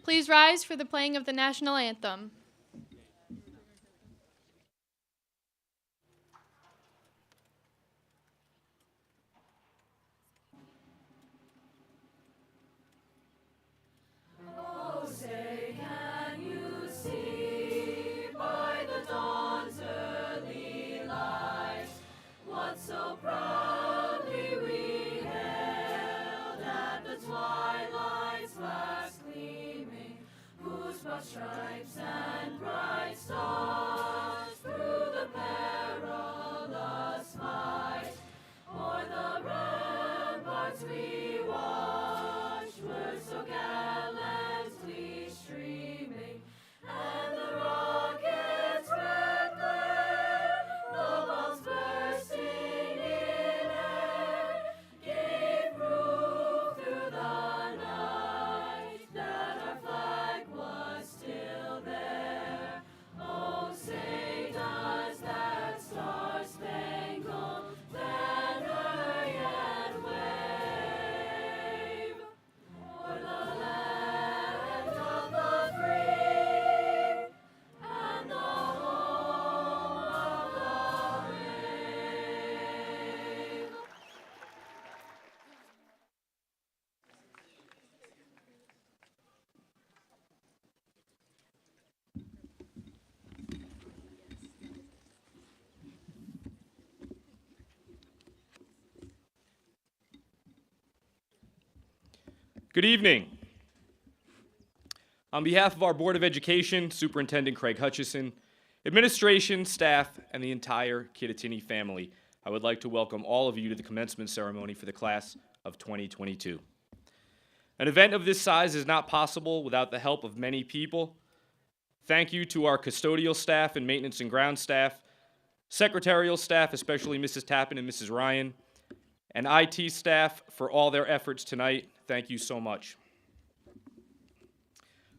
Please rise for the playing of the national anthem. So proudly we hailed at the twilight's last gleaming, whose broad stripes and bright stars through the perilous fight o'er the ramparts we watched were so gallantly streaming, and the rockets' red glare, the bombs bursting in air, gave proof through the night that our flag was still there. Oh, say does that star-spangled banner yet wave o'er the land of the free and the home of the brave? Good evening. On behalf of our Board of Education, Superintendent Craig Hutchison, administration, staff, and the entire Kittatinny family, I would like to welcome all of you to the commencement ceremony for the class of 2022. An event of this size is not possible without the help of many people. Thank you to our custodial staff and maintenance and ground staff, secretarial staff, especially Mrs. Tappan and Mrs. Ryan, and IT staff for all their efforts tonight. Thank you so much.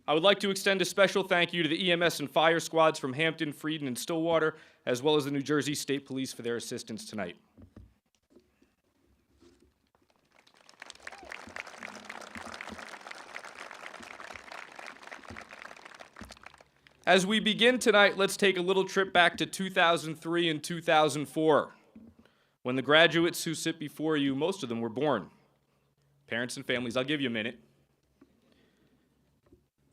I would like to extend a special thank you to the EMS and fire squads from Hampton, Frieden, and Stillwater, as well as the New Jersey State Police for their assistance tonight. As we begin tonight, let's take a little trip back to 2003 and 2004, when the graduates who sit before you, most of them were born. Parents and families, I'll give you a minute.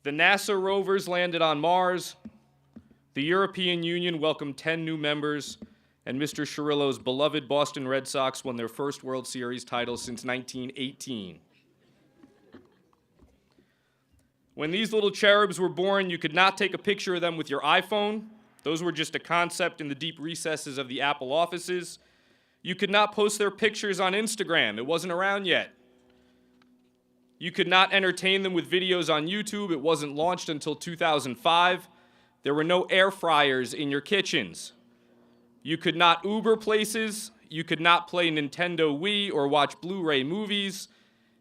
The NASA rovers landed on Mars, the European Union welcomed 10 new members, and Mr. Cirillo's beloved Boston Red Sox won their first World Series title since 1918. When these little cherubs were born, you could not take a picture of them with your iPhone. Those were just a concept in the deep recesses of the Apple offices. You could not post their pictures on Instagram. It wasn't around yet. You could not entertain them with videos on YouTube. It wasn't launched until 2005. There were no air fryers in your kitchens. You could not Uber places. You could not play Nintendo Wii or watch Blu-ray movies.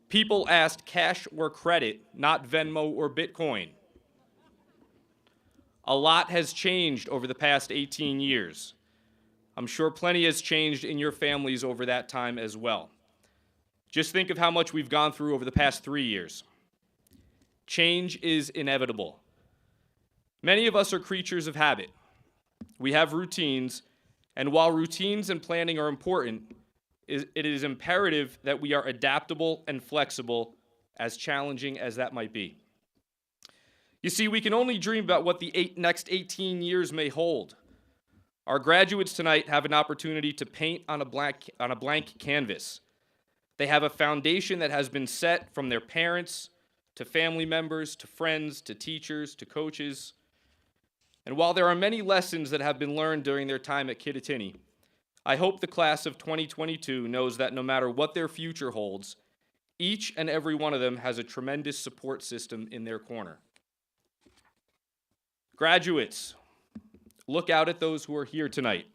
People asked cash or credit, not Venmo or Bitcoin. A lot has changed over the past 18 years. I'm sure plenty has changed in your families over that time as well. Just think of how much we've gone through over the past 3 years. Change is inevitable. Many of us are creatures of habit. We have routines, and while routines and planning are important, it is imperative that we are adaptable and flexible, as challenging as that might be. You see, we can only dream about what the next 18 years may hold. Our graduates tonight have an opportunity to paint on a blank canvas. They have a foundation that has been set from their parents, to family members, to friends, to teachers, to coaches. And while there are many lessons that have been learned during their time at Kittatinny, I hope the class of 2022 knows that no matter what their future holds, each and every one of them has a tremendous support system in their corner. Graduates, look out at those who are here tonight.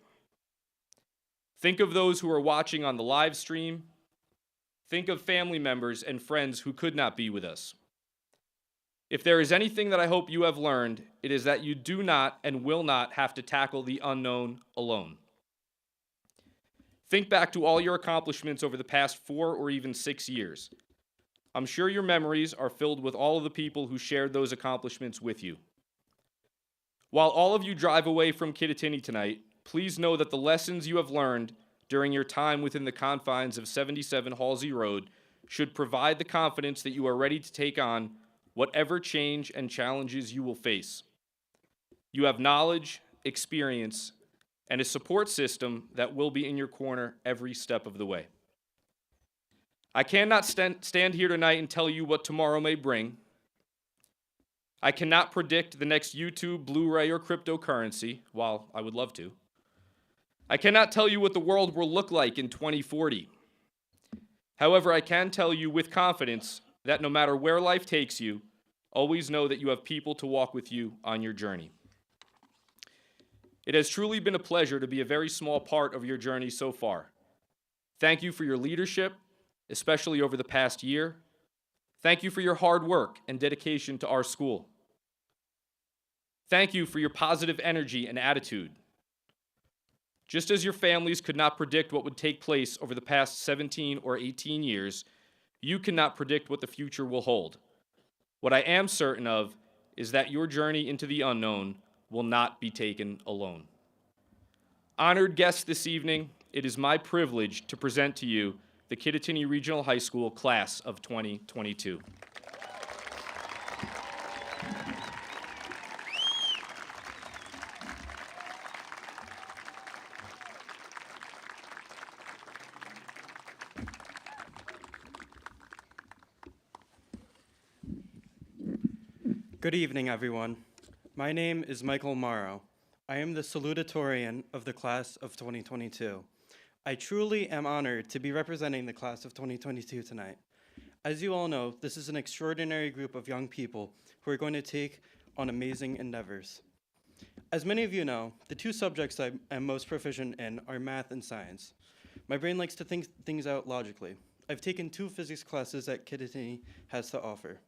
Think of those who are watching on the live stream. Think of family members and friends who could not be with us. If there is anything that I hope you have learned, it is that you do not and will not have to tackle the unknown alone. Think back to all your accomplishments over the past 4 or even 6 years. I'm sure your memories are filled with all of the people who shared those accomplishments with you. While all of you drive away from Kittatinny tonight, please know that the lessons you have learned during your time within the confines of 77 Halsey Road should provide the confidence that you are ready to take on whatever change and challenges you will face. You have knowledge, experience, and a support system that will be in your corner every step of the way. I cannot stand here tonight and tell you what tomorrow may bring. I cannot predict the next YouTube, Blu-ray, or cryptocurrency, while I would love to. I cannot tell you what the world will look like in 2040. However, I can tell you with confidence that no matter where life takes you, always know that you have people to walk with you on your journey. It has truly been a pleasure to be a very small part of your journey so far. Thank you for your leadership, especially over the past year. Thank you for your hard work and dedication to our school. Thank you for your positive energy and attitude. Just as your families could not predict what would take place over the past 17 or 18 years, you cannot predict what the future will hold. What I am certain of is that your journey into the unknown will not be taken alone. Honored guests this evening, it is my privilege to present to you the Kittatinny Regional High School Class of 2022. Good evening, everyone. My name is Michael Morrow. I am the salutatorian of the class of 2022. I truly am honored to be representing the class of 2022 tonight. As you all know, this is an extraordinary group of young people who are going to take on amazing endeavors. As many of you know, the two subjects I am most proficient in are math and science. My brain likes to think things out logically. I've taken 2 physics classes that Kittatinny has to offer.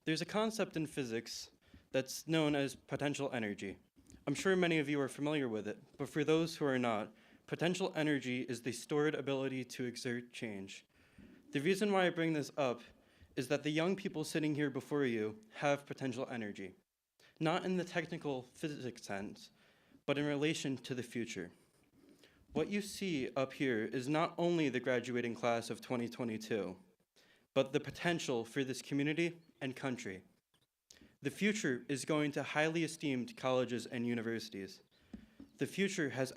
There's a concept in physics that's known as potential energy. I'm sure many of you are familiar with it, but for those who are not, potential energy is the stored ability to exert change. The reason why I bring this up is that the young people sitting here before you have potential energy, not in the technical physics sense, but in relation to the future. What you see up here is not only the graduating class of 2022, but the potential for this community and country. The future is going to highly esteemed colleges and universities. The future has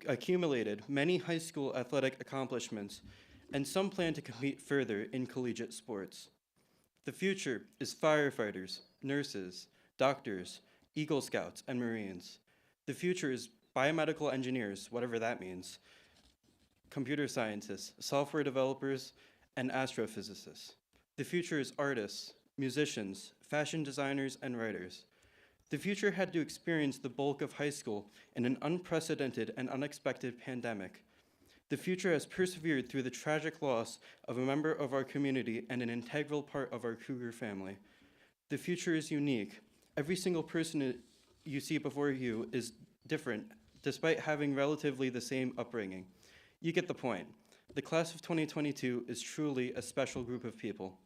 accumulated many high school athletic accomplishments, and some plan to compete further in collegiate sports. The future is firefighters, nurses, doctors, Eagle Scouts, and Marines. The future is biomedical engineers, whatever that means, computer scientists, software developers, and astrophysicists. The future is artists, musicians, fashion designers, and writers. The future had to experience the bulk of high school in an unprecedented and unexpected pandemic. The future has persevered through the tragic loss of a member of our community and an integral part of our Cougar family. The future is unique. Every single person you see before you is different, despite having relatively the same upbringing. You get the point. The class of 2022 is truly a special group of people.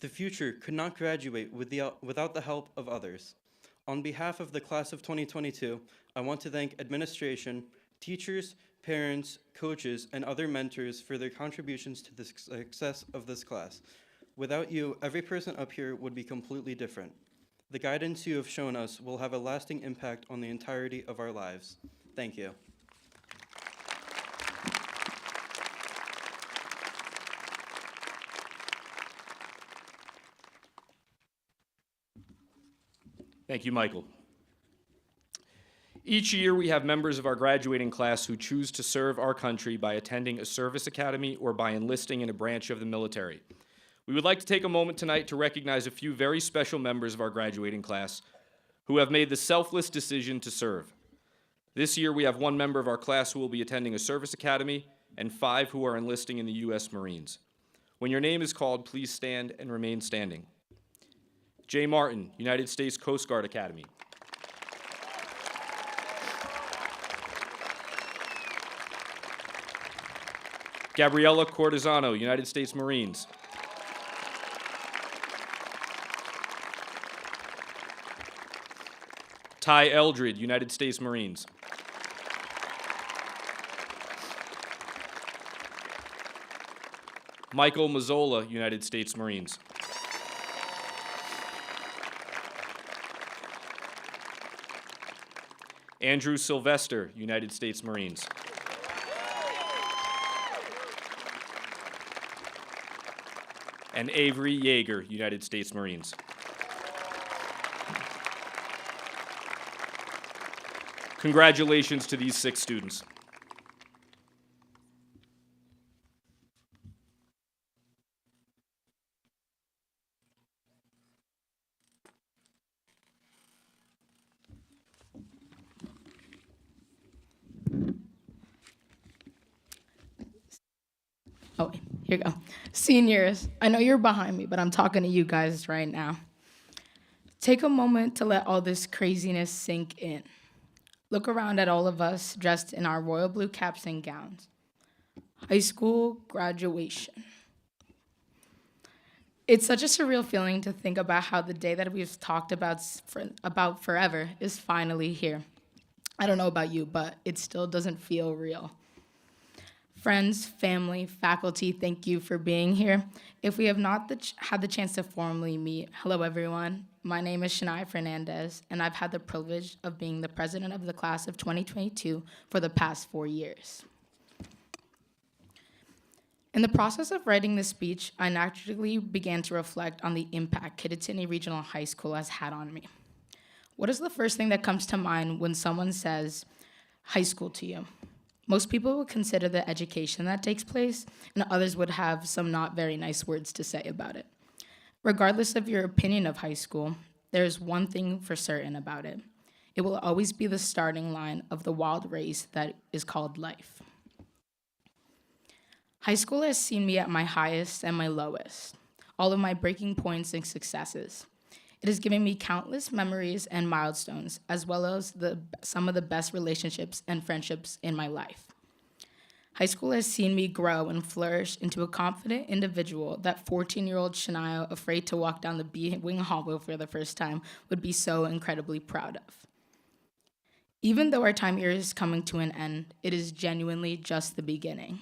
The future could not graduate without the help of others. On behalf of the class of 2022, I want to thank administration, teachers, parents, coaches, and other mentors for their contributions to the success of this class. Without you, every person up here would be completely different. The guidance you have shown us will have a lasting impact on the entirety of our lives. Thank you. Thank you, Michael. Each year, we have members of our graduating class who choose to serve our country by attending a service academy or by enlisting in a branch of the military. We would like to take a moment tonight to recognize a few very special members of our graduating class who have made the selfless decision to serve. This year, we have 1 member of our class who will be attending a service academy and 5 who are enlisting in the U.S. Marines. When your name is called, please stand and remain standing. Jay Martin, United States Coast Guard Academy. Gabriella Cortizano, United States Marines. Ty Eldred, United States Marines. Michael Mazzola, United States Marines. Andrew Sylvester, United States Marines. And Avery Yeager, United States Marines. Congratulations to these 6 students. Oh, here you go. Seniors, I know you're behind me, but I'm talking to you guys right now. Take a moment to let all this craziness sink in. Look around at all of us dressed in our royal blue caps and gowns. High school graduation. It's such a surreal feeling to think about how the day that we've talked about forever is finally here. I don't know about you, but it still doesn't feel real. Friends, family, faculty, thank you for being here. If we have not had the chance to formally meet, hello everyone. My name is Shania Fernandez, and I've had the privilege of being the president of the class of 2022 for the past 4 years. In the process of writing this speech, I naturally began to reflect on the impact Kittatinny Regional High School has had on me. What is the first thing that comes to mind when someone says high school to you? Most people would consider the education that takes place, and others would have some not very nice words to say about it. Regardless of your opinion of high school, there is one thing for certain about it. It will always be the starting line of the wild race that is called life. High school has seen me at my highest and my lowest, all of my breaking points and successes. It has given me countless memories and milestones, as well as some of the best relationships and friendships in my life. High school has seen me grow and flourish into a confident individual that 14-year-old Shania, afraid to walk down the B-wing hallway for the first time, would be so incredibly proud of. Even though our time here is coming to an end, it is genuinely just the beginning.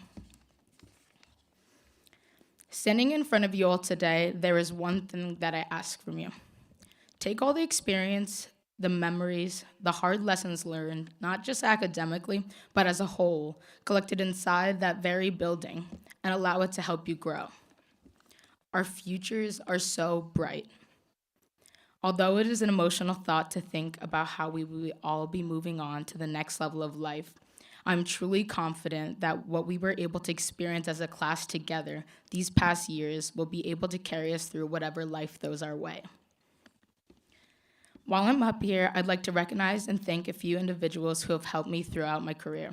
Standing in front of you all today, there is one thing that I ask from you. Take all the experience, the memories, the hard lessons learned, not just academically, but as a whole, collected inside that very building, and allow it to help you grow. Our futures are so bright. Although it is an emotional thought to think about how we will all be moving on to the next level of life, I'm truly confident that what we were able to experience as a class together these past years will be able to carry us through whatever life throws our way. While I'm up here, I'd like to recognize and thank a few individuals who have helped me throughout my career.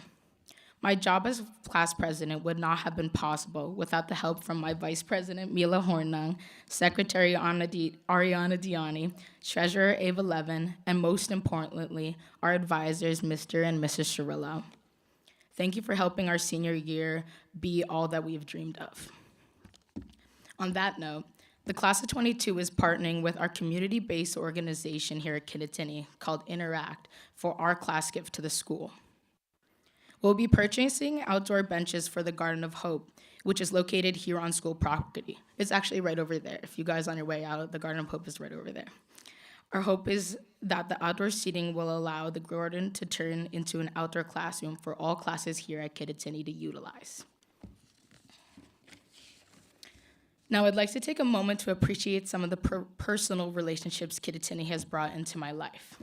My job as class president would not have been possible without the help from my vice president, Mila Hornung, secretary Ariana Diani, treasurer Ava Levin, and most importantly, our advisors, Mr. and Mrs. Cirillo. Thank you for helping our senior year be all that we've dreamed of. On that note, the class of 22 is partnering with our community-based organization here at Kittatinny called Interact for our class gift to the school. We'll be purchasing outdoor benches for the Garden of Hope, which is located here on school property. It's actually right over there. If you guys are on your way out, the Garden of Hope is right over there. Our hope is that the outdoor seating will allow the garden to turn into an outdoor classroom for all classes here at Kittatinny to utilize. Now, I'd like to take a moment to appreciate some of the personal relationships Kittatinny has brought into my life.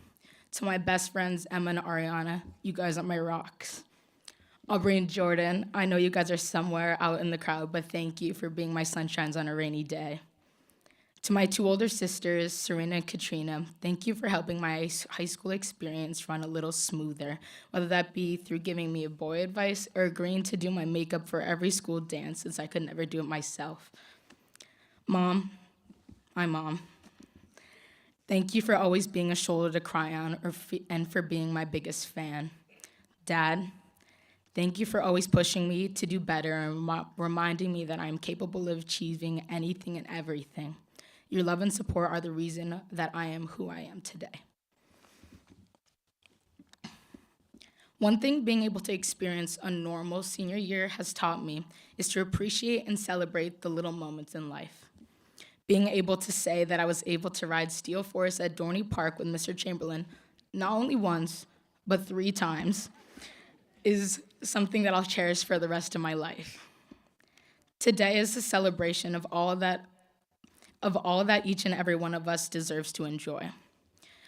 To my best friends, Emma and Ariana, you guys are my rocks. Aubrey and Jordan, I know you guys are somewhere out in the crowd, but thank you for being my sunshines on a rainy day. To my 2 older sisters, Serena and Katrina, thank you for helping my high school experience run a little smoother, whether that be through giving me a boy advice or agreeing to do my makeup for every school dance since I could never do it myself. Mom, my mom, thank you for always being a shoulder to cry on and for being my biggest fan. Dad, thank you for always pushing me to do better and reminding me that I am capable of achieving anything and everything. Your love and support are the reason that I am who I am today. One thing being able to experience a normal senior year has taught me is to appreciate and celebrate the little moments in life. Being able to say that I was able to ride Steel Force at Dorney Park with Mr. Chamberlain, not only once, but 3 times, is something that I'll cherish for the rest of my life. Today is a celebration of all that each and every one of us deserves to enjoy.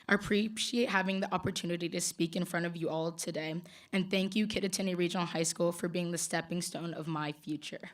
I appreciate having the opportunity to speak in front of you all today, and thank you, Kittatinny Regional High School, for being the stepping stone of my future.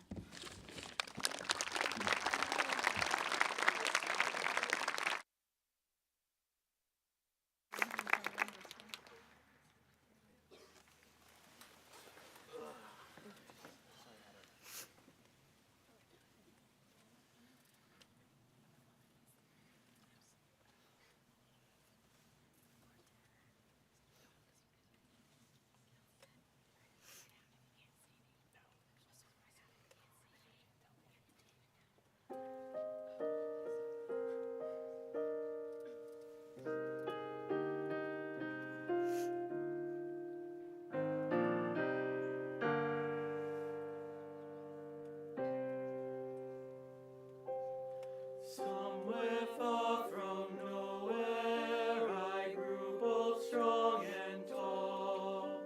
Somewhere far from nowhere, I grew both strong and tall,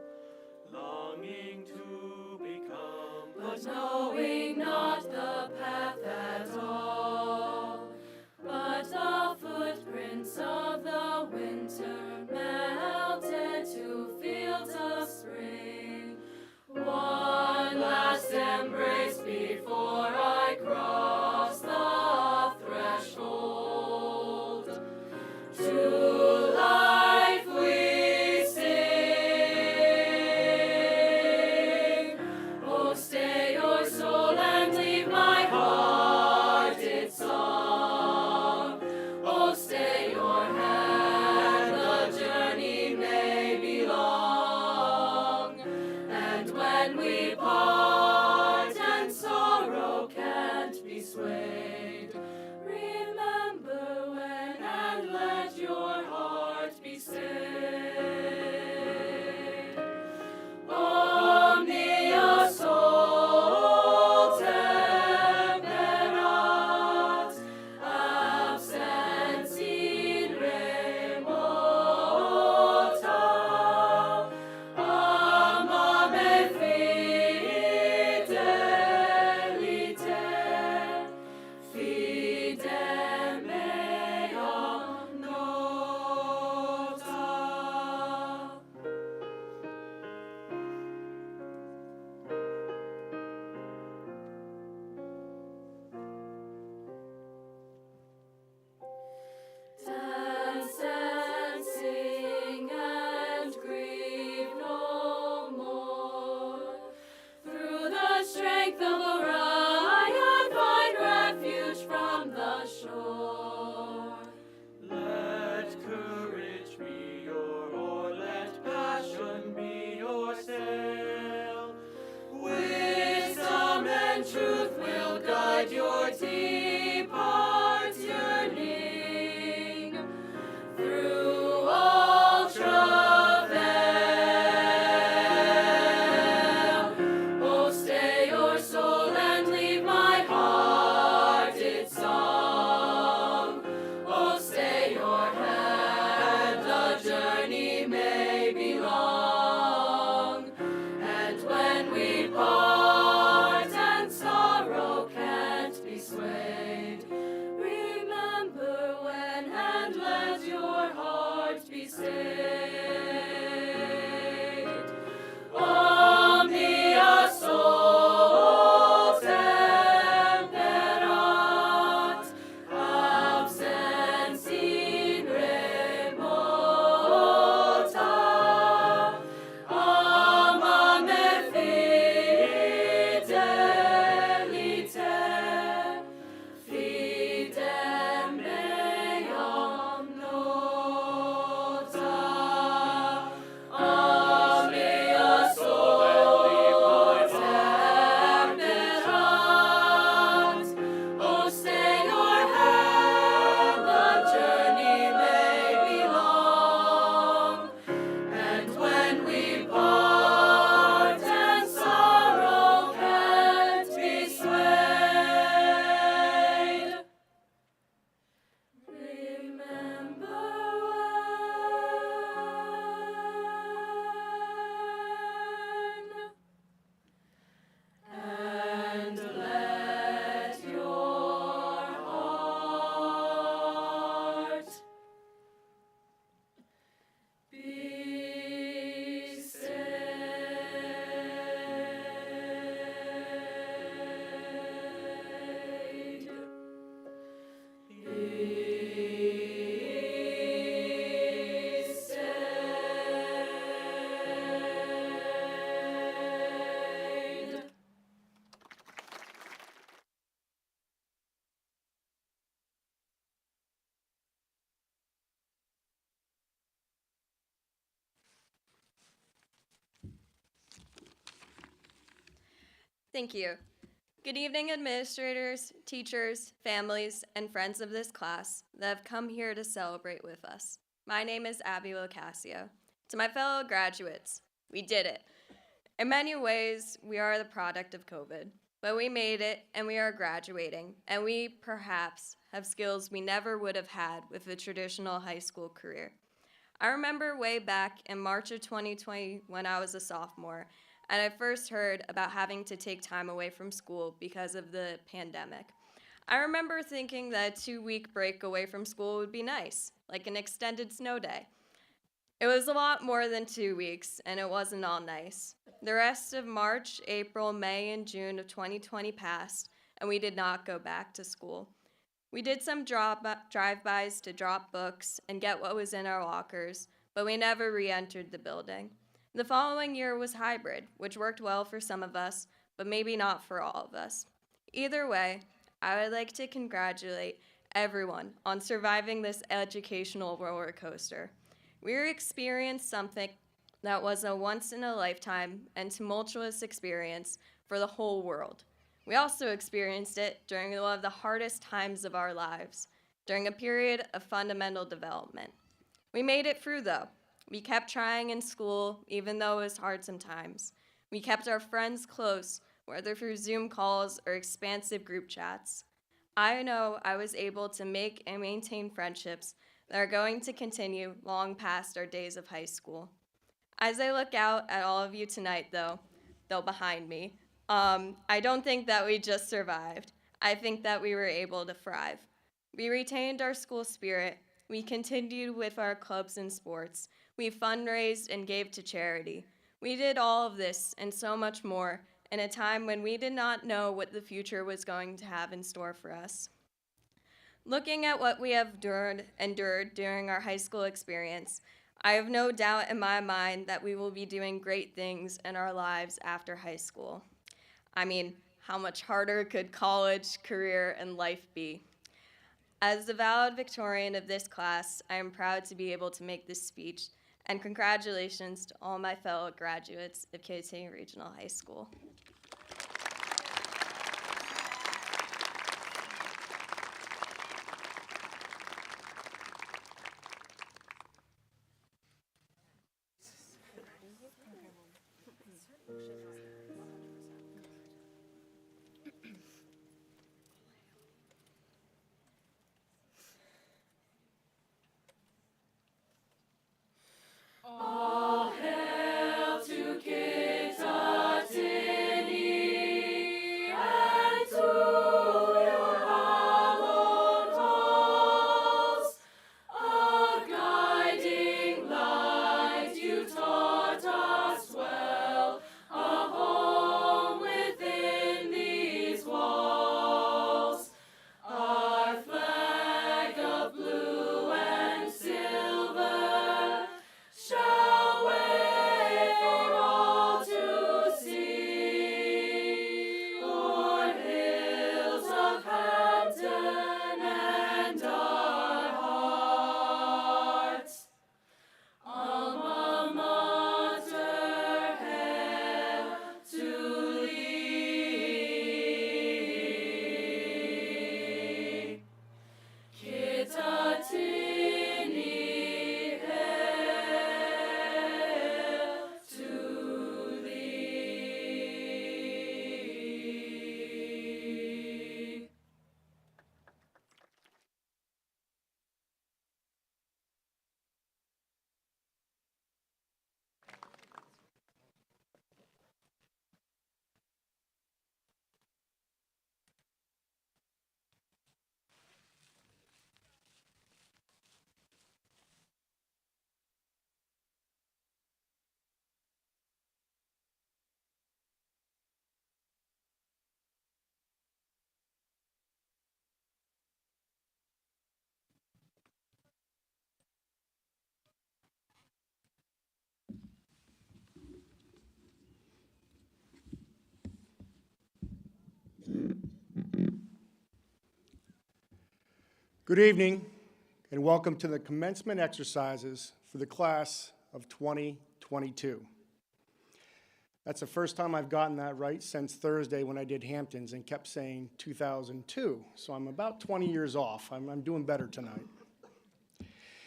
longing to become, but knowing not the path at all. But the footprints of the winter melted to fields of spring. One last embrace before I cross the threshold. To life we sing. Oh, stay your soul and leave my heart its song. Oh, stay your hand, the journey may be long. And when we part and sorrow Thank you. Good evening, administrators, teachers, families, and friends of this class that have come here to celebrate with us. My name is Abby Locascio. To my fellow graduates, we did it. In many ways, we are the product of COVID, but we made it and we are graduating, and we perhaps have skills we never would have had with a traditional high school career. I remember way back in March of 2020 when I was a sophomore, and I first heard about having to take time away from school because of the pandemic. I remember thinking that a 2-week break away from school would be nice, like an extended snow day. It was a lot more than 2 weeks, and it wasn't all nice. The rest of March, April, May, and June of 2020 passed, and we did not go back to school. We did some drive-bys to drop books and get what was in our lockers, but we never re-entered the building. The following year was hybrid, which worked well for some of us, but maybe not for all of us. Either way, I would like to congratulate everyone on surviving this educational roller coaster. We experienced something that was a once-in-a-lifetime and tumultuous experience for the whole world. We also experienced it during one of the hardest times of our lives, during a period of fundamental development. We made it through, though. We kept trying in school, even though it was hard sometimes. We kept our friends close, whether through Zoom calls or expansive group chats. I know I was able to make and maintain friendships that are going to continue long past our days of high school. As I look out at all of you tonight, though behind me, I don't think that we just survived. I think that we were able to thrive. We retained our school spirit. We continued with our clubs and sports. We fundraised and gave to charity. We did all of this and so much more in a time when we did not know what the future was going to have in store for us. Looking at what we have endured during our high school experience, I have no doubt in my mind that we will be doing great things in our lives after high school. I mean, how much harder could college, career, and life be? As the valedictorian of this class, I am proud to be able to make this speech, and congratulations to all my fellow graduates of Kittatinny Regional High School. All hail to Kittatinny and to your hallowed halls. A guiding light you taught us well, a home within these walls. Our flag of blue and silver shall wave for all to see, o'er hills of Hampton and our hearts. Alma mater, hail to thee. Kittatinny, hail to thee. Good evening, and welcome to the commencement exercises for the class of 2022. That's the first time I've gotten that right since Thursday when I did Hamptons and kept saying 2002. So I'm about 20 years off. I'm doing better tonight.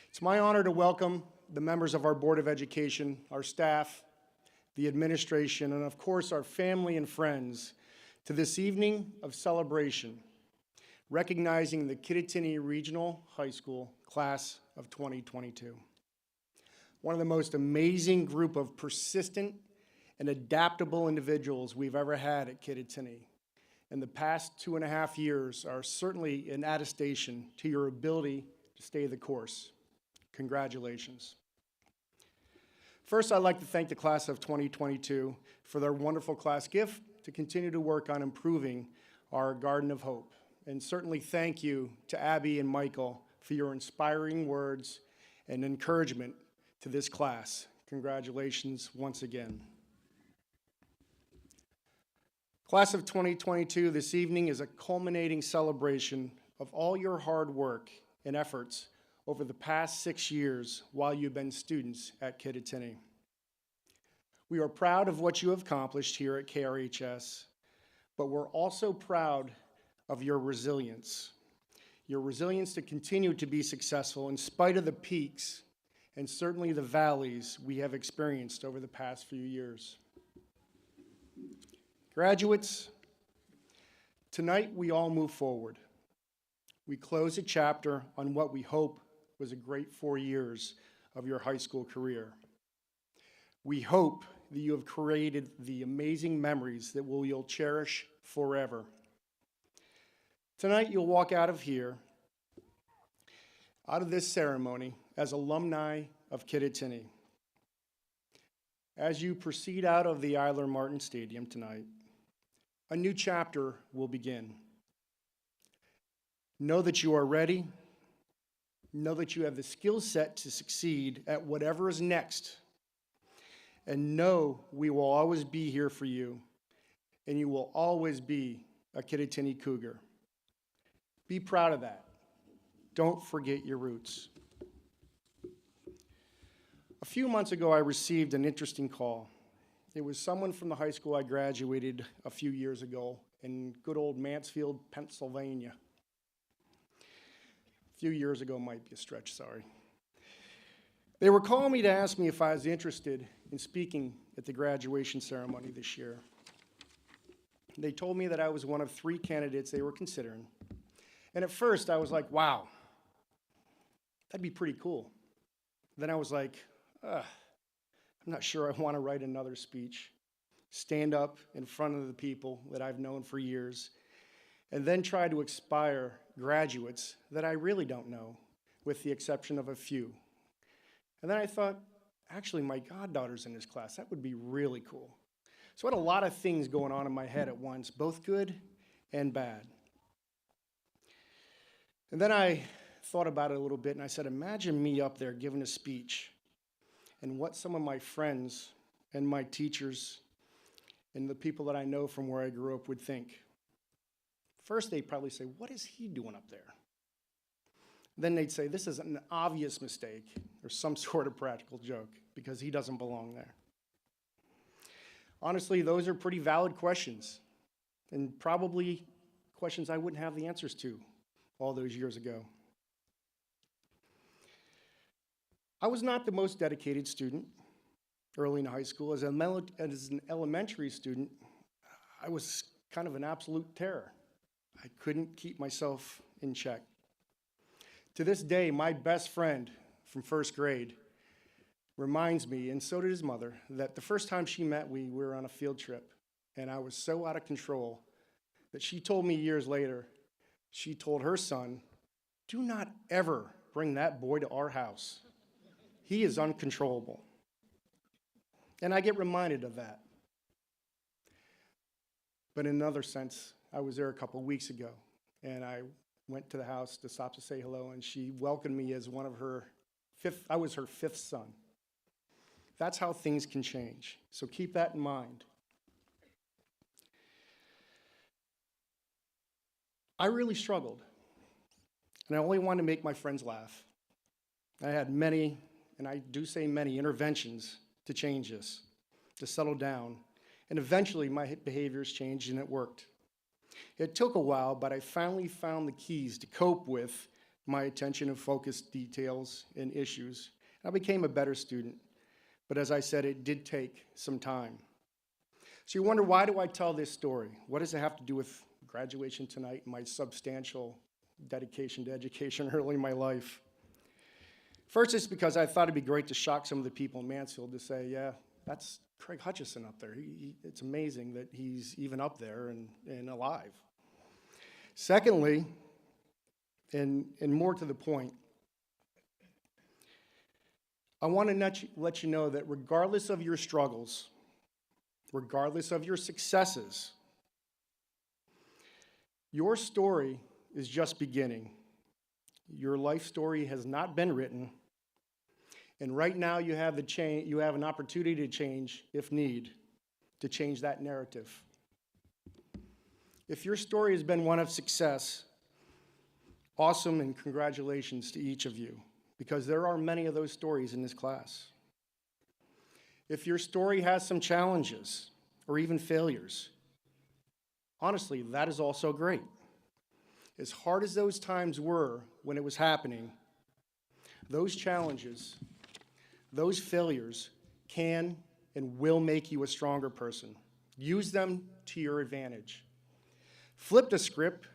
It's my honor to welcome the members of our Board of Education, our staff, the administration, and of course our family and friends to this evening of celebration, recognizing the Kittatinny Regional High School Class of 2022. One of the most amazing group of persistent and adaptable individuals we've ever had at Kittatinny. And the past 2.5 years are certainly an attestation to your ability to stay the course. Congratulations. First, I'd like to thank the class of 2022 for their wonderful class gift to continue to work on improving our Garden of Hope. And certainly thank you to Abby and Michael for your inspiring words and encouragement to this class. Congratulations once again. Class of 2022 this evening is a culminating celebration of all your hard work and efforts over the past 6 years while you've been students at Kittatinny. We are proud of what you have accomplished here at KRHS, but we're also proud of your resilience to continue to be successful in spite of the peaks and certainly the valleys we have experienced over the past few years. Graduates, tonight we all move forward. We close a chapter on what we hope was a great 4 years of your high school career. We hope that you have created the amazing memories that you'll cherish forever. Tonight you'll walk out of this ceremony as alumni of Kittatinny. As you proceed out of the Eiler Martin Stadium tonight, a new chapter will begin. Know that you are ready. Know that you have the skill set to succeed at whatever is next. And know we will always be here for you, and you will always be a Kittatinny Cougar. Be proud of that. Don't forget your roots. A few months ago, I received an interesting call. It was someone from the high school I graduated a few years ago in good old Mansfield, Pennsylvania. A few years ago might be a stretch, sorry. They were calling me to ask me if I was interested in speaking at the graduation ceremony this year. They told me that I was one of 3 candidates they were considering. And at first I was like, wow, that'd be pretty cool. Then I was like, I'm not sure I want to write another speech, stand up in front of the people that I've known for years, and then try to inspire graduates that I really don't know, with the exception of a few. And then I thought, actually, my goddaughter's in this class. That would be really cool. So I had a lot of things going on in my head at once, both good and bad. And then I thought about it a little bit, and I said, imagine me up there giving a speech, and what some of my friends and my teachers and the people that I know from where I grew up would think. First, they'd probably say, what is he doing up there? Then they'd say, this is an obvious mistake or some sort of practical joke because he doesn't belong there. Honestly, those are pretty valid questions and probably questions I wouldn't have the answers to all those years ago. I was not the most dedicated student early in high school. As an elementary student, I was kind of an absolute terror. I couldn't keep myself in check. To this day, my best friend from first grade reminds me, and so did his mother, that the first time she met me, we were on a field trip, and I was so out of control that she told me years later, she told her son, do not ever bring that boy to our house. He is uncontrollable. And I get reminded of that. But in another sense, I was there a couple weeks ago, and I went to the house to stop to say hello, and she welcomed me as one of her I was her 5th son. That's how things can change. So keep that in mind. I really struggled, and I only wanted to make my friends laugh. I had many, and I do say many, interventions to change this, to settle down, And eventually my behaviors changed and it worked. It took a while, but I finally found the keys to cope with my attention and focus details and issues. I became a better student. But as I said, it did take some time. So you wonder, why do I tell this story? What does it have to do with graduation tonight and my substantial dedication to education early in my life? First, it's because I thought it'd be great to shock some of the people in Mansfield to say, yeah, that's Craig Hutchison up there. It's amazing that he's even up there and alive. Secondly, and more to the point, I want to let you know that regardless of your struggles, regardless of your successes, your story is just beginning. Your life story has not been written, and right now you have an opportunity to change, if need, to change that narrative. If your story has been one of success, awesome, and congratulations to each of you, because there are many of those stories in this class. If your story has some challenges or even failures, honestly, that is also great. As hard as those times were when it was happening, those challenges, those failures can and will make you a stronger person. Use them to your advantage. Flip the script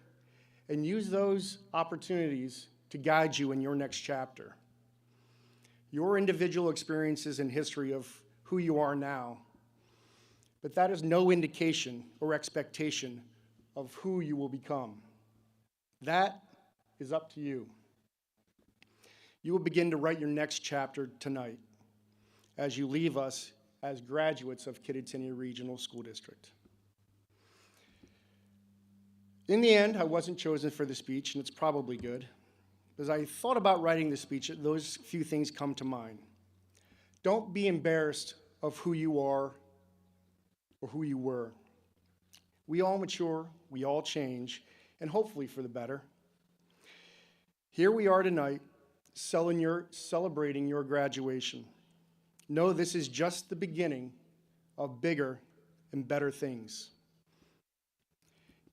and use those opportunities to guide you in your next chapter. Your individual experiences and history of who you are now, but that is no indication or expectation of who you will become. That is up to you. You will begin to write your next chapter tonight as you leave us as graduates of Kittatinny Regional School District. In the end, I wasn't chosen for the speech, and it's probably good. As I thought about writing the speech, those few things come to mind. Don't be embarrassed of who you are or who you were. We all mature, we all change, and hopefully for the better. Here we are tonight, celebrating your graduation. Know this is just the beginning of bigger and better things.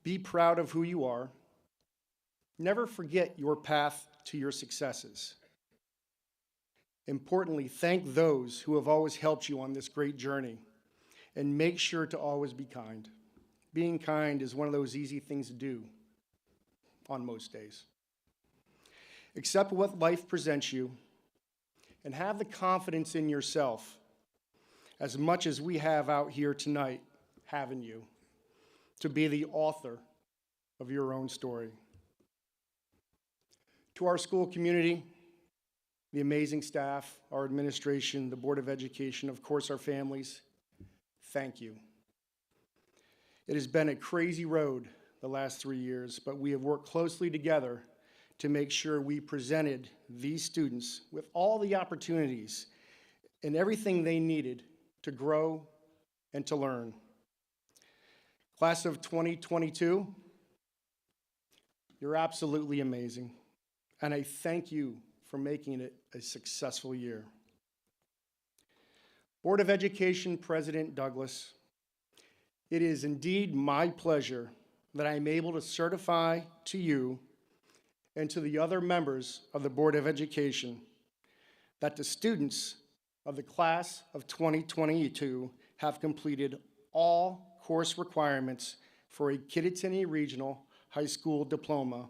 Be proud of who you are. Never forget your path to your successes. Importantly, thank those who have always helped you on this great journey, and make sure to always be kind. Being kind is one of those easy things to do on most days. Accept what life presents you, and have the confidence in yourself, as much as we have out here tonight, having you, to be the author of your own story. To our school community, the amazing staff, our administration, the Board of Education, of course our families, thank you. It has been a crazy road the last 3 years, but we have worked closely together to make sure we presented these students with all the opportunities and everything they needed to grow and to learn. Class of 2022, you're absolutely amazing, and I thank you for making it a successful year. Board of Education President Douglas, it is indeed my pleasure that I am able to certify to you and to the other members of the Board of Education that the students of the class of 2022 have completed all course requirements for a Kittatinny Regional High School diploma,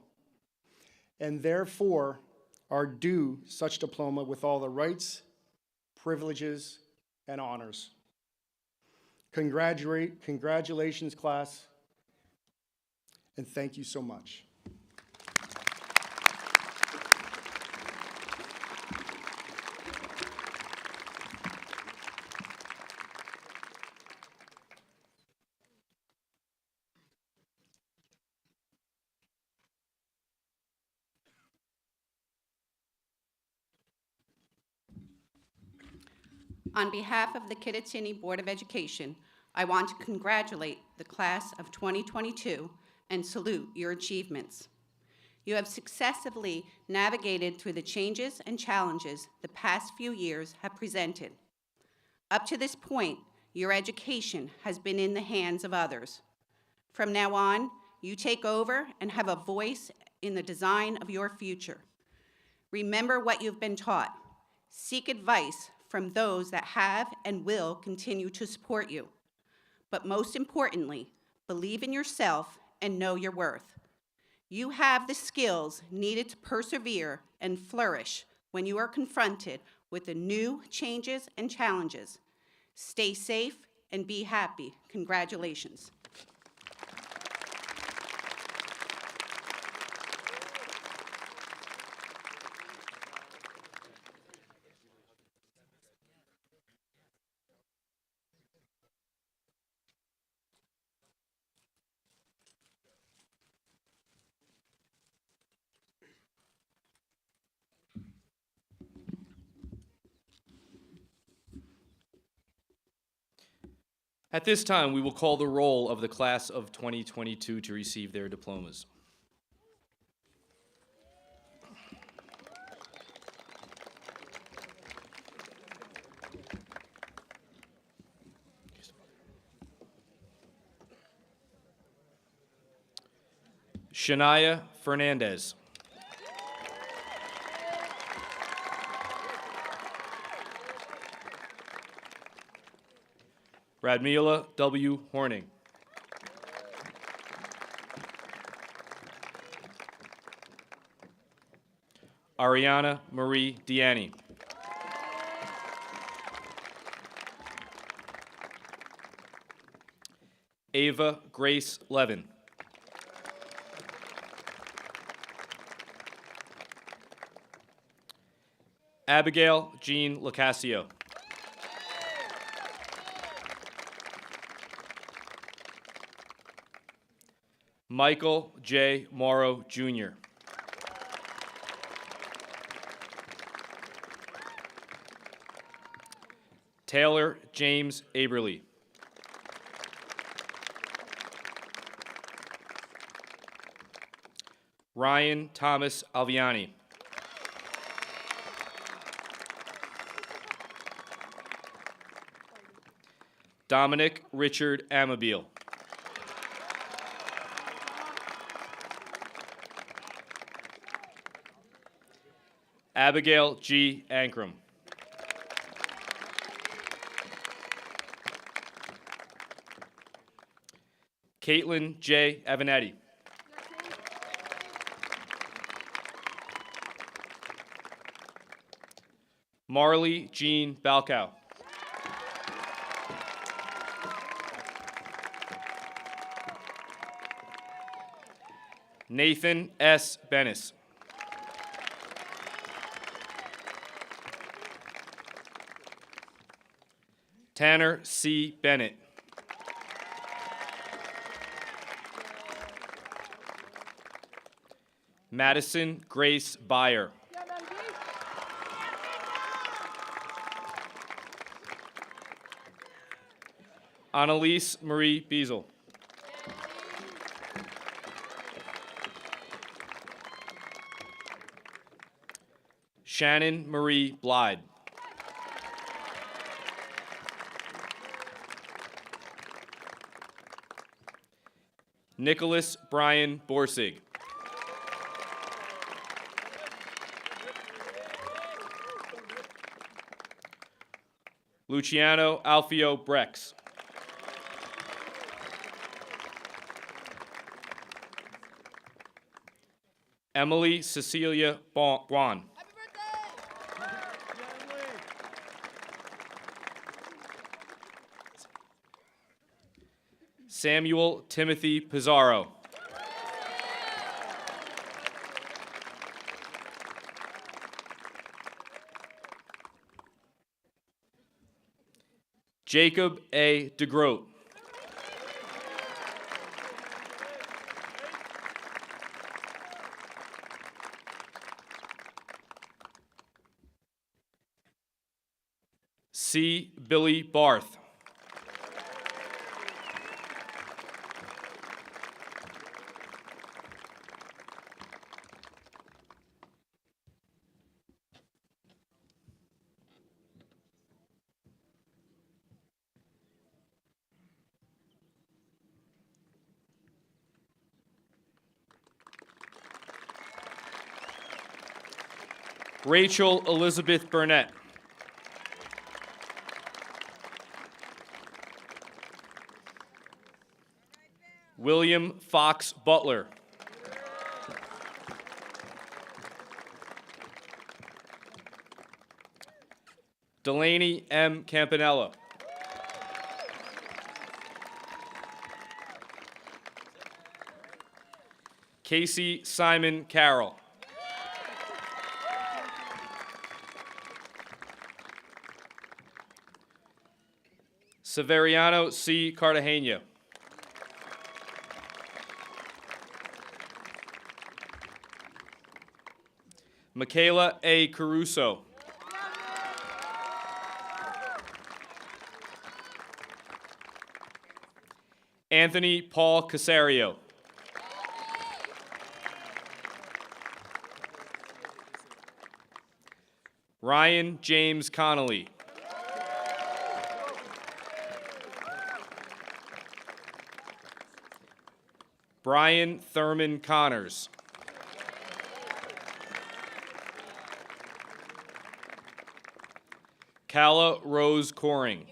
and therefore are due such diploma with all the rights, privileges, and honors. Congratulations, class, and thank you so much. On behalf of the Kittatinny Board of Education, I want to congratulate the class of 2022 and salute your achievements. You have successfully navigated through the changes and challenges the past few years have presented. Up to this point, Your education has been in the hands of others. From now on, you take over and have a voice in the design of your future. Remember what you've been taught. Seek advice from those that have and will continue to support you. But most importantly, believe in yourself and know your worth. You have the skills needed to persevere and flourish when you are confronted with the new changes and challenges. Stay safe and be happy. Congratulations. At this time, we will call the roll of the class of 2022 to receive their diplomas. Shania Fernandez. Radmila W. Horning. Ariana Marie Diani. Ava Grace Levin. Abigail Jean Locascio. Michael J. Morrow, Jr. Taylor James Aberly. Ryan Thomas Alviani. Dominic Richard Amabile. Abigail G. Ankrum. Caitlin J. Avanetti. Marley Jean Balcow. Nathan S. Bennis. Tanner C. Bennett. Madison Grace Byer. Annalise Marie Beazle. Shannon Marie Blyde. Nicholas Brian Borsig. Luciano Alfio Brex. Emily Cecilia Guan. Samuel Timothy Pizarro. Jacob A. DeGroat. C. Billy Barth. Rachel Elizabeth Burnett. William Fox Butler. Delaney M. Campanella. Casey Simon Carroll. Severiano C. Cartagena. Michaela A. Caruso. Anthony Paul Casario. Ryan James Connolly. Brian Thurman Connors. Calla Rose Coring.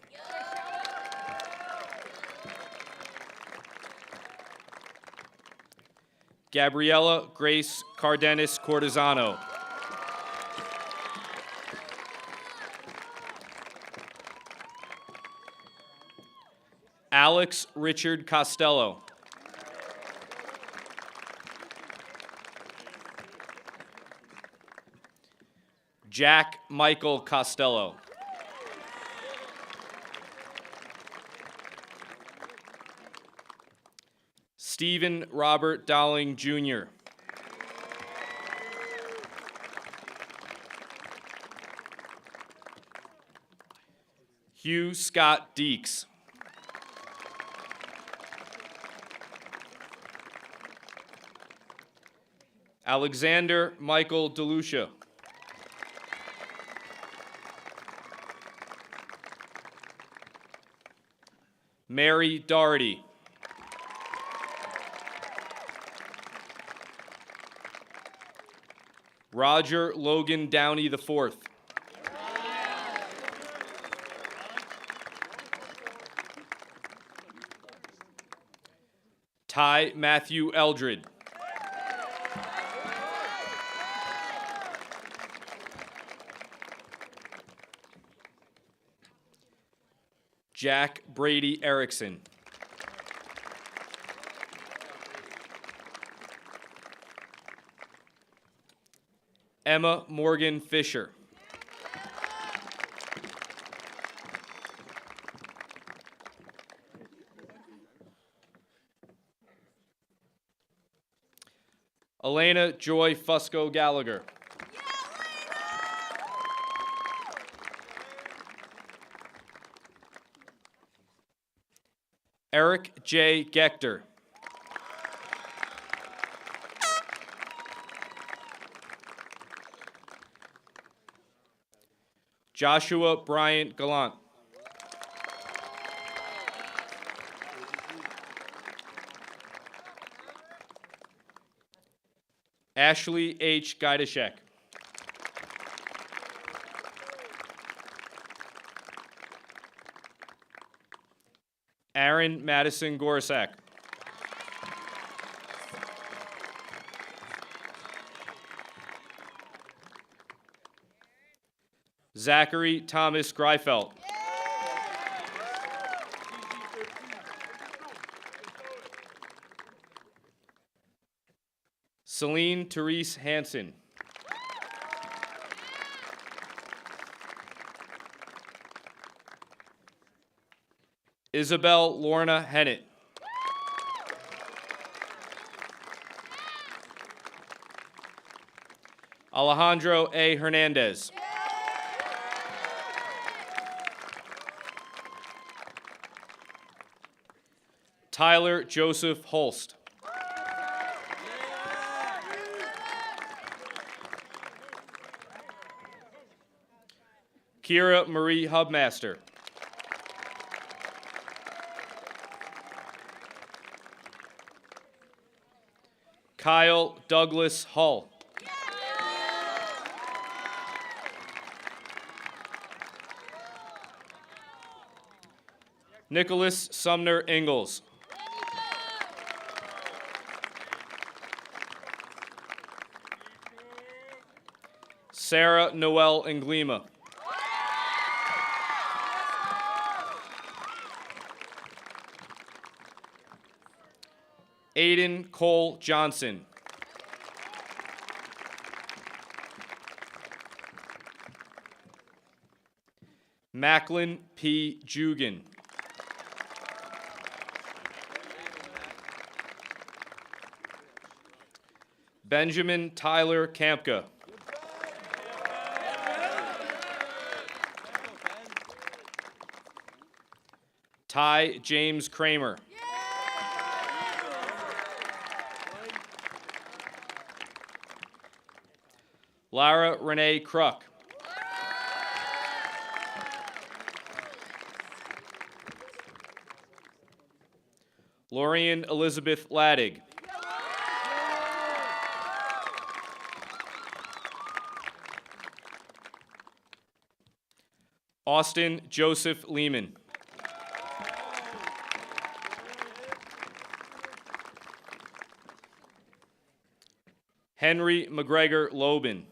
Gabriella Grace Cardenas Cortizano. Alex Richard Costello. Jack Michael Costello. Stephen Robert Dowling, Jr. Hugh Scott Deeks. Alexander Michael DeLucia. Mary Doherty. Roger Logan Downey IV. Ty Matthew Eldred. Jack Brady Erickson. Emma Morgan Fisher. Elena Joy Fusco Gallagher. Eric J. Gechter. Joshua Bryant Gallant. Ashley H. Gaidashek. Aaron Madison Gorsak. Zachary Thomas Greifeld. Celine Therese Hansen. Isabel Lorna Hennett. Alejandro A. Hernandez. Tyler Joseph Holst. Kira Marie Hubmaster. Kyle Douglas Hull. Nicholas Sumner Ingalls. Sarah Noel Englima. Aiden Cole Johnson. Macklin P. Jugan. Benjamin Tyler Kampka. Ty James Kramer. Lara Renee Kruk. Lorian Elizabeth Laddig. Austin Joseph Lehman. Henry McGregor Lobin.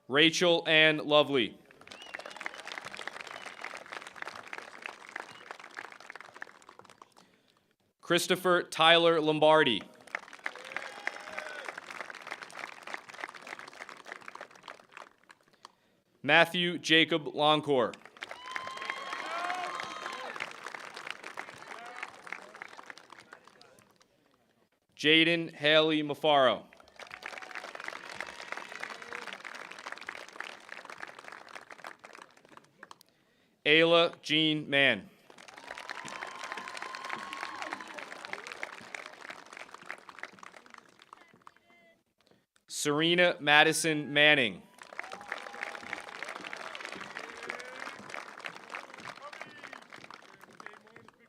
Rachel Ann Lovely. Christopher Tyler Lombardi. Matthew Jacob Longcore. Jaden Haley Mafaro. Ayla Jean Mann. Serena Madison Manning.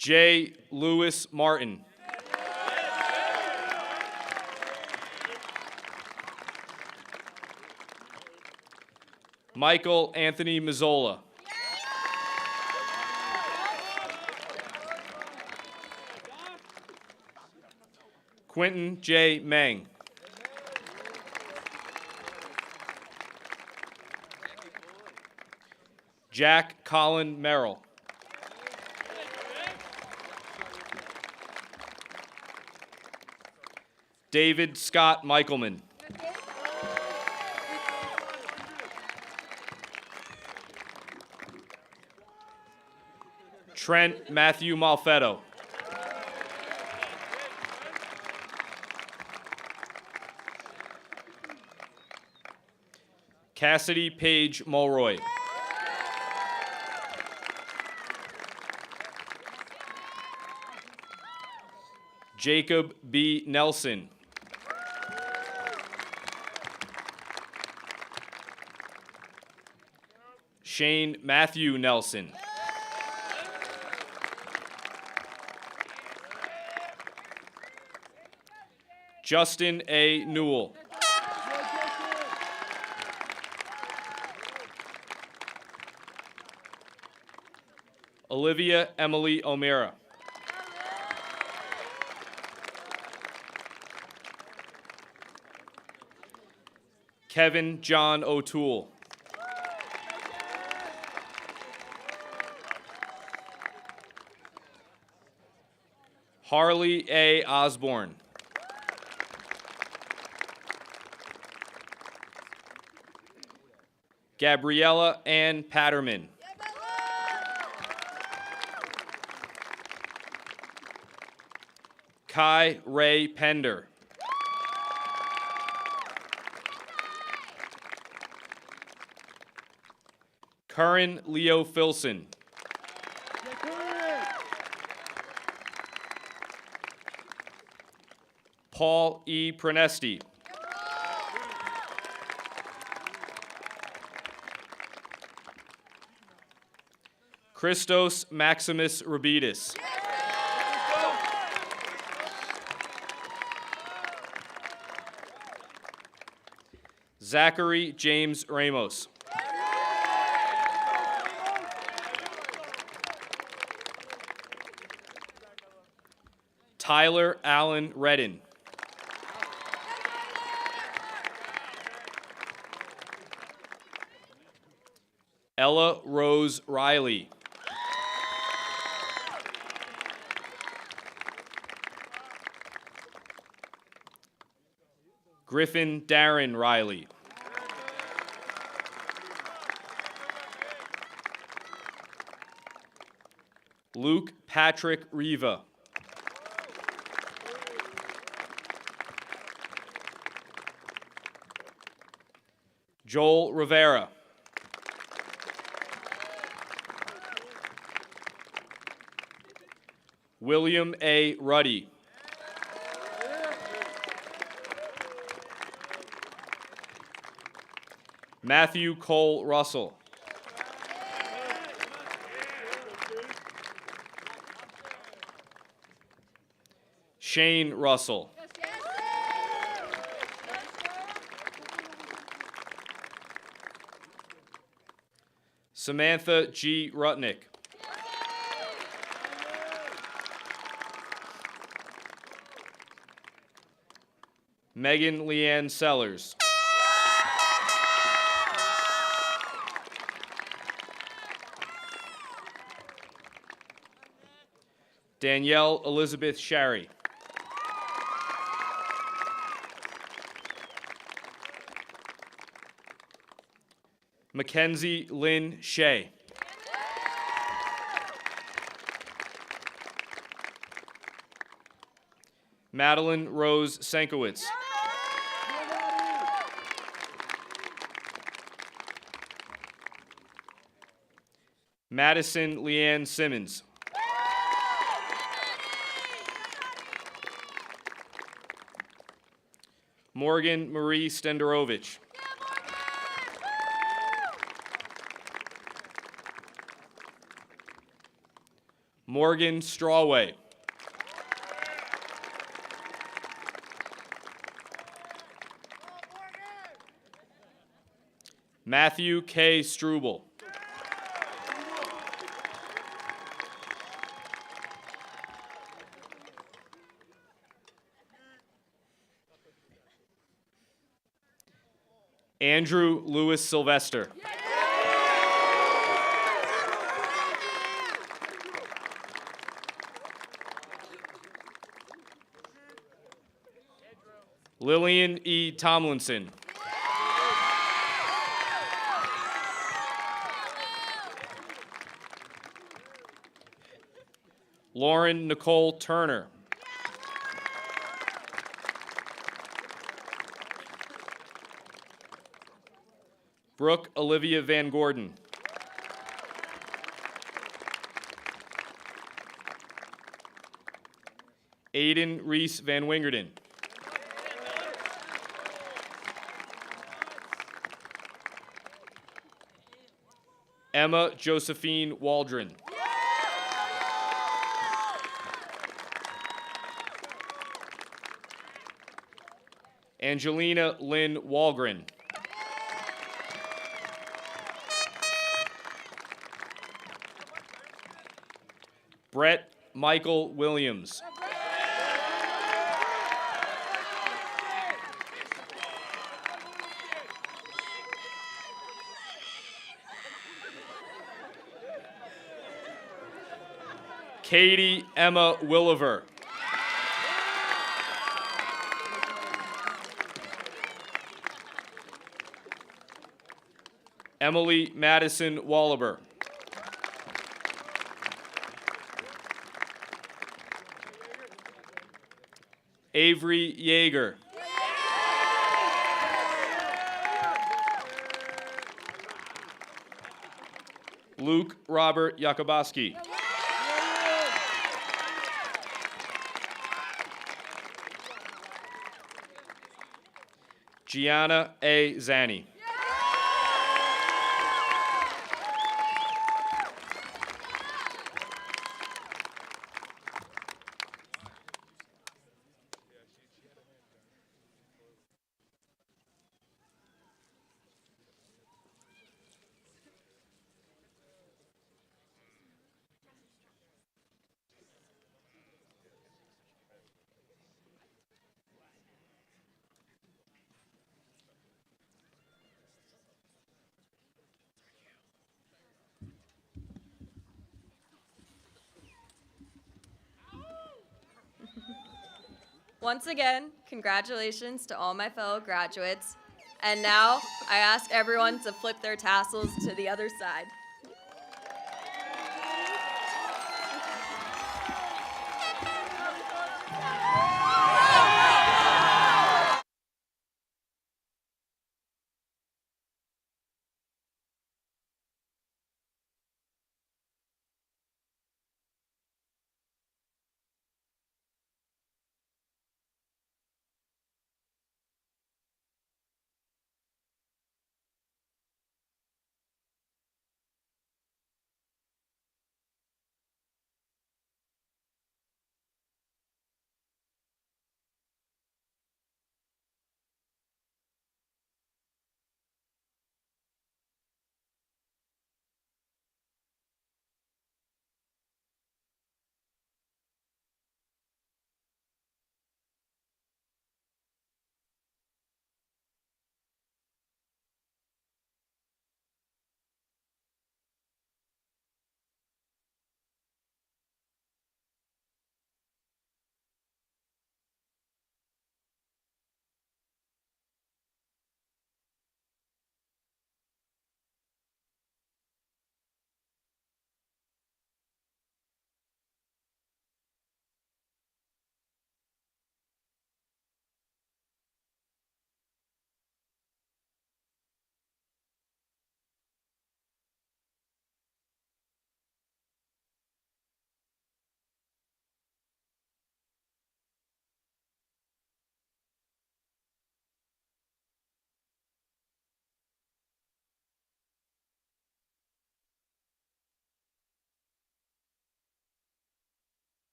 J. Lewis Martin. Michael Anthony Mazzola. Quentin J. Meng. Jack Colin Merrill. David Scott Michaelman. Trent Matthew Malfetto. Cassidy Paige Mulroy. Jacob B. Nelson. Shane Matthew Nelson. Justin A. Newell. Olivia Emily O'Meara. Kevin John O'Toole. Harley A. Osborne. Gabriella Ann Patterman. Kai Ray Pender. Curran Leo Filson. Paul E. Prenesti. Christos Maximus Rabidis. Zachary James Ramos. Tyler Allen Redden. Ella Rose Riley. Griffin Darren Riley. Luke Patrick Riva. Joel Rivera. William A. Ruddy. Matthew Cole Russell. Shane Russell. Samantha G. Rutnick. Megan Leanne Sellers. Danielle Elizabeth Shary. Mackenzie Lynn Shea. Madeline Rose Sankowitz. Madison Leanne Simmons. Morgan Marie Stenderovich. Morgan Strawway. Matthew K. Struble. Andrew Lewis Sylvester. Lillian E. Tomlinson. Lauren Nicole Turner. Brooke Olivia Van Gordon. Aiden Reese Van Wingerden. Emma Josephine Waldron. Angelina Lynn Walgren. Brett Michael Williams. Katie Emma Williver. Emily Madison Wallaber. Avery Yeager. Luke Robert Yakubowski. Gianna A. Zanni. Once again, congratulations to all my fellow graduates. And now I ask everyone to flip their tassels to the other side.